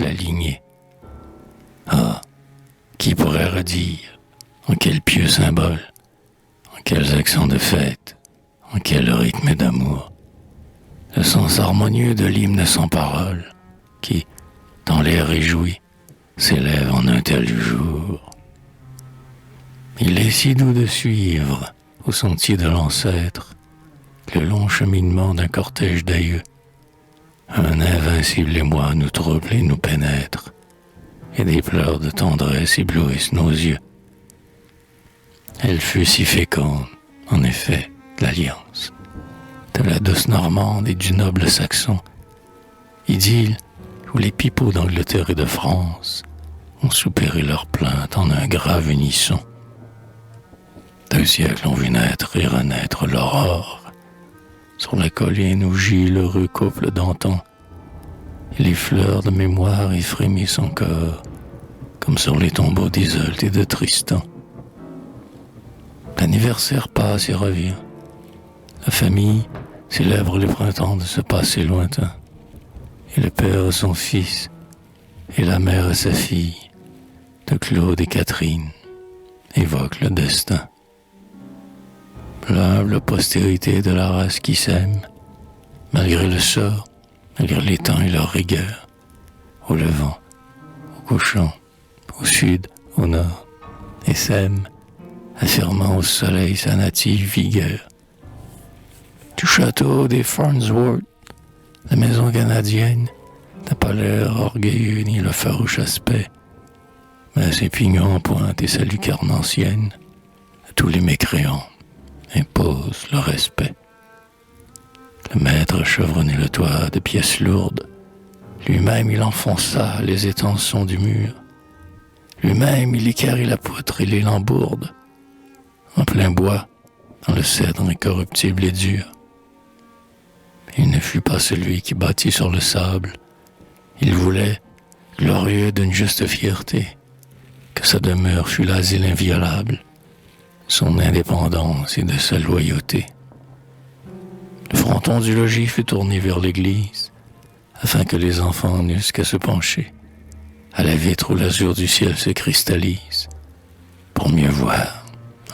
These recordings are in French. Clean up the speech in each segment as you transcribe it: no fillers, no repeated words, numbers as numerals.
la lignée. Ah, qui pourrait redire en quel pieux symbole, en quels accents de fête, en quel rythme d'amour, le sens harmonieux de l'hymne sans parole, qui, dans l'air réjoui, s'élève en un tel jour. Il est si doux de suivre, au sentier de l'ancêtre, le long cheminement d'un cortège d'aïeux. Un invincible émoi nous trouble et nous pénètre, et des pleurs de tendresse éblouissent nos yeux. Elle fut si féconde, en effet, l'alliance, de la douce Normande et du noble Saxon, idylle où les pipeaux d'Angleterre et de France ont soupiré leur plainte en un grave unisson. 2 siècles ont vu naître et renaître l'aurore, sur la colline où gît l'heureux couple d'antan, et les fleurs de mémoire y frémissent encore, comme sur les tombeaux d'Isolde et de Tristan. L'anniversaire passe et revient. La famille célèbre les printemps de ce passé lointain, et le père à son fils, et la mère à sa fille, de Claude et Catherine, évoquent le destin. L'humble postérité de la race qui s'aime, malgré le sort, malgré les temps et leur rigueur, au levant, au couchant, au sud, au nord, et sème, affirmant au soleil sa native vigueur. Du château des Farnsworth, la maison canadienne n'a pas l'air orgueilleux ni le farouche aspect, mais ses pignons en pointe et sa lucarne ancienne, à tous les mécréants, impose le respect. Le maître chevronnait le toit de pièces lourdes. Lui-même il enfonça les étançons du mur. Lui-même il équarrit la poutre et les lambourdes. En plein bois, dans le cèdre incorruptible et dur. Il ne fut pas celui qui bâtit sur le sable. Il voulait, glorieux d'une juste fierté, que sa demeure fût l'asile inviolable, son indépendance et de sa loyauté. Le fronton du logis fut tourné vers l'église, afin que les enfants n'eussent qu'à se pencher, à la vitre où l'azur du ciel se cristallise, pour mieux voir,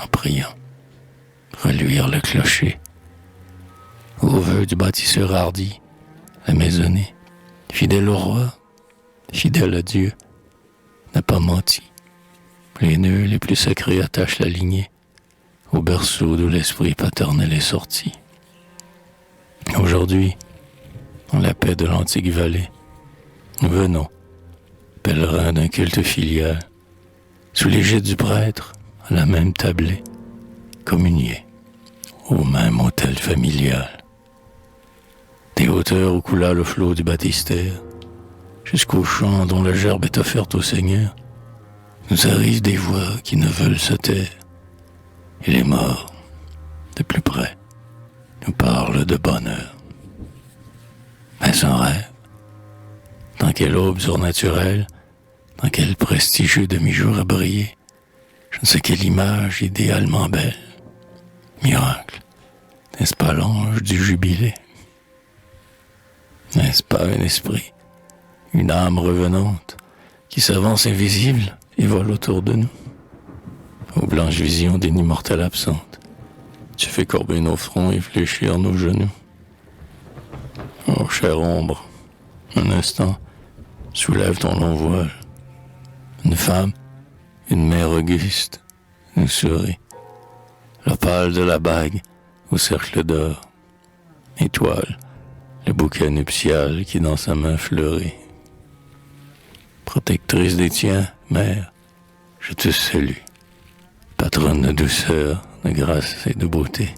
en priant, reluire le clocher. Au vœu du bâtisseur hardi, la maisonnée, fidèle au roi, fidèle à Dieu, n'a pas menti. Les nœuds les plus sacrés attachent la lignée au berceau d'où l'esprit paternel est sorti. Aujourd'hui, dans la paix de l'antique vallée, nous venons, pèlerins d'un culte filial, sous l'égide du prêtre, à la même tablée, communier au même autel familial. Des hauteurs où coula le flot du baptistère, jusqu'au champ dont la gerbe est offerte au Seigneur, nous arrivent des voix qui ne veulent se taire, et les morts, de plus près, nous parlent de bonheur. Est-ce un rêve? Dans quelle aube surnaturelle, dans quel prestigieux demi-jour à briller, je ne sais quelle image idéalement belle. Miracle, n'est-ce pas l'ange du jubilé? N'est-ce pas un esprit, une âme revenante, qui s'avance invisible et vole autour de nous? Aux blanches visions d'une immortelle absente, tu fais courber nos fronts et fléchir nos genoux. Oh, chère ombre, un instant, soulève ton long voile. Une femme, une mère auguste, nous sourit. L'opale de la bague au cercle d'or. Étoile, le bouquet nuptial qui dans sa main fleurit. Protectrice des tiens, mère, je te salue. Patronne de douceur, de grâce et de beauté,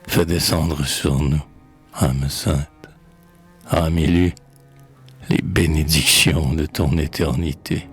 fais descendre sur nous, âme sainte, âme élue, les bénédictions de ton éternité.